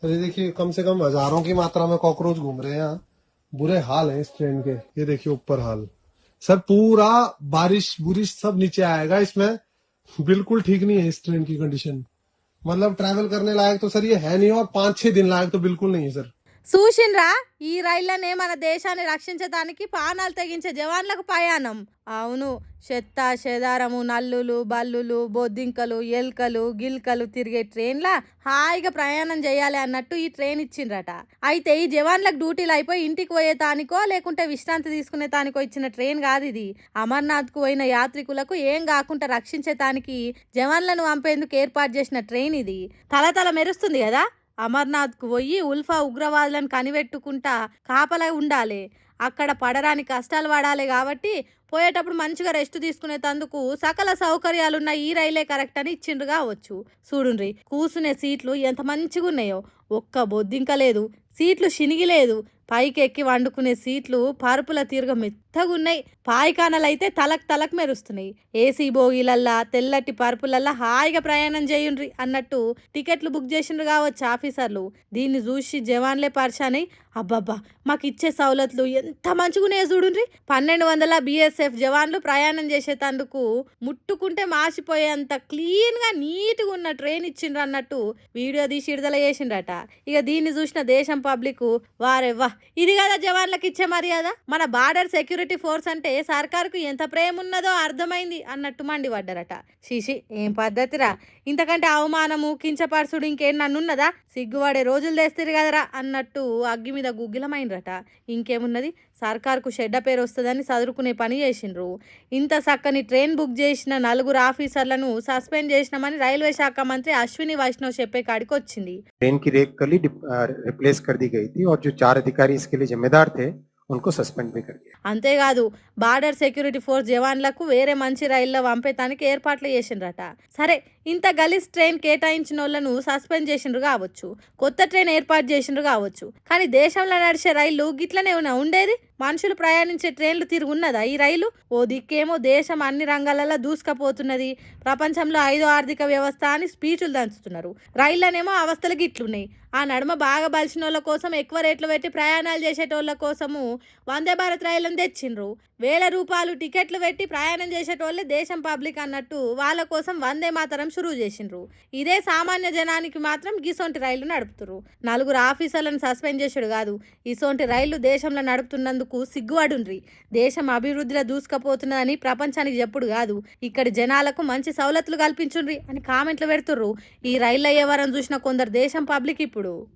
अरे देखिए, कम से कम हजारों की मात्रा में कॉकरोच घूम रहे हैं यहाँ। बुरे हाल है इस ट्रेन के। ये देखिए ऊपर हाल। सर पूरा बारिश बुरिश सब नीचे आएगा इसमें। बिल्कुल ठीक नहीं है इस ट्रेन की कंडीशन। मतलब ट्रैवल करने लायक तो सर ये है नहीं, और 5-6 दिन लायक तो बिल्कुल नहीं है सर। చూసిండ్రా ఈ రైళ్లనే మన దేశాన్ని రక్షించడానికి ప్రాణాలు తెగించే జవాన్లకు ప్రయాణం. అవును, చెత్త చెదారము నల్లులు బల్లులు బొద్దింకలు ఎల్కలు గిల్కలు తిరిగే ట్రైన్లా హాయిగా ప్రయాణం చేయాలి అన్నట్టు ఈ ట్రైన్ ఇచ్చిండ్రట. అయితే ఈ జవాన్లకు డ్యూటీలు అయిపోయి ఇంటికి పోయే తానికో లేకుంటే విశ్రాంతి తీసుకునే తానికో ఇచ్చిన ట్రైన్ కాదు ఇది. అమర్నాథ్కు పోయిన యాత్రికులకు ఏం కాకుండా రక్షించే తానికి జవాన్లను పంపేందుకు ఏర్పాటు చేసిన ట్రైన్ ఇది. తలతల మెరుస్తుంది కదా. అమర్నాథ్కు పోయి ఉల్ఫా ఉగ్రవాదులను కనిపెట్టుకుంటా కాపలా ఉండాలి. అక్కడ పడరాని కష్టాలు పడాలి కాబట్టి పోయేటప్పుడు మంచిగా రెస్ట్ తీసుకునే తందుకు సకల సౌకర్యాలున్న ఈ రైలే కరెక్ట్ అని ఇచ్చిండ్రు కావచ్చు. చూడుండ్రి, కూసునే సీట్లు ఎంత మంచిగా ఉన్నాయో. ఒక్క బొద్దింక లేదు, సీట్లు శినిగి లేదు. పైకి ఎక్కి వండుకునే సీట్లు పరుపుల తీరుగా మెత్తగున్నాయి. పాయికానలైతే తలక్ తలక్ మెరుస్తున్నాయి. ఏసీ బోగీలల్లా తెల్లటి పరుపులల్లా హాయిగా ప్రయాణం చేయుండ్రి అన్నట్టు టికెట్లు బుక్ చేసిండ్రు కావచ్చు ఆఫీసర్లు. దీన్ని చూసి జవాన్లే పరిశానై అబ్బబ్బా మాకు ఇచ్చే సౌలతులు ఎంత మంచిగునే చూడుండ్రి. 1200 BSF జవాన్లు ప్రయాణం చేసేటందుకు ముట్టుకుంటే మాసిపోయేంత క్లీన్గా నీట్గా ఉన్న ట్రైన్ ఇచ్చిండ్రు అన్నట్టు వీడియో తీసి విడుదల చేసిండ్రట. ఇక దీన్ని చూసిన దేశం పబ్లిక్ వారెవ్వా ఇది కదా జవాన్లకు ఇచ్చే మర్యాద. మన బార్డర్ సెక్యూరిటీ ఫోర్స్ అంటే సర్కారుకు ఎంత ప్రేమ ఉన్నదో అర్థమైంది అన్నట్టు మండిపడ్డారట. శిషి ఏం పద్ధతిరా, ఇంతకంటే అవమానము కించపరచుడు ఇంకేం నన్నున్నదా? సిగ్గుపడే రోజులు తెస్తారు కదరా అన్నట్టు అగ్గి మీద గుగ్గిలమైనరట. ఇంకేమున్నది, సర్కార్కు చెడ్డ పేరు వస్తుందని చదువుకునే పని చేసిండ్రు. ఇంత చక్కని ట్రైన్ బుక్ చేసిన 4 ఆఫీసర్లను సస్పెండ్ చేసినామని రైల్వే శాఖ మంత్రి అశ్విని వైష్ణవ్ చెప్పే కాడికి వచ్చింది. ट्रेन की रेक कली रिप्लेस कर दी गई थी और जो 4 अधिकारी इसके लिए जिम्मेदार थे उनको सस्पेंड भी कर दिया। అంతేకాదు, బార్డర్ సెక్యూరిటీ ఫోర్స్ జవాన్లకు వేరే మంచి రైల్లో పంపేతానికి ఏర్పాట్లు చేసిండ్రట. సరే, ఇంత గలీజ్ ట్రైన్ కేటాయించిన వాళ్ళను సస్పెండ్ చేసిండ్రు కావచ్చు, కొత్త ట్రైన్ ఏర్పాటు చేసిండ్రు కావచ్చు, కానీ దేశంలో నడిచే రైళ్లు గిట్లనే ఉండేది. మనుషులు ప్రయాణించే ట్రైన్లు తిరుగున్నదా ఈ రైలు? ఓ దిక్కేమో దేశం అన్ని రంగాలలో దూసుకపోతున్నది, ప్రపంచంలో 5వ ఆర్థిక వ్యవస్థ అని స్పీచులు దంచుతున్నారు. రైళ్ళనేమో అవస్థలు గిట్లున్నాయి. ఆ నడుమ బాగా బలిసిన వాళ్ళ కోసం ఎక్కువ రేట్లు పెట్టి ప్రయాణాలు చేసేటోళ్ళ కోసము వందే భారత్ రైళ్లను తెచ్చిండ్రు. ₹1000 టికెట్లు పెట్టి ప్రయాణం చేసేటోళ్ళే దేశం పబ్లిక్ అన్నట్టు వాళ్ళ కోసం వందే మాతరం షురూ చేసిండ్రు. ఇదే సామాన్య జనానికి మాత్రం గిసొంటి రైళ్లు నడుపుతురు. 4 ఆఫీసర్లను సస్పెండ్ చేసాడు కాదు, ఇసొంటి రైళ్లు దేశంలో నడుపుతున్నందుకు సిగ్గుపడుండ్రి. దేశం అభివృద్ధిలో దూసుకపోతున్నదని ప్రపంచానికి చెప్పుడు కాదు, ఇక్కడి జనాలకు మంచి సౌలతులు కల్పించుండ్రి అని కామెంట్లు పెడుతుర్రు. ఈ రైళ్ళు అయ్యేవారని చూసిన కొందరు దేశం పబ్లిక్ ఇప్పుడు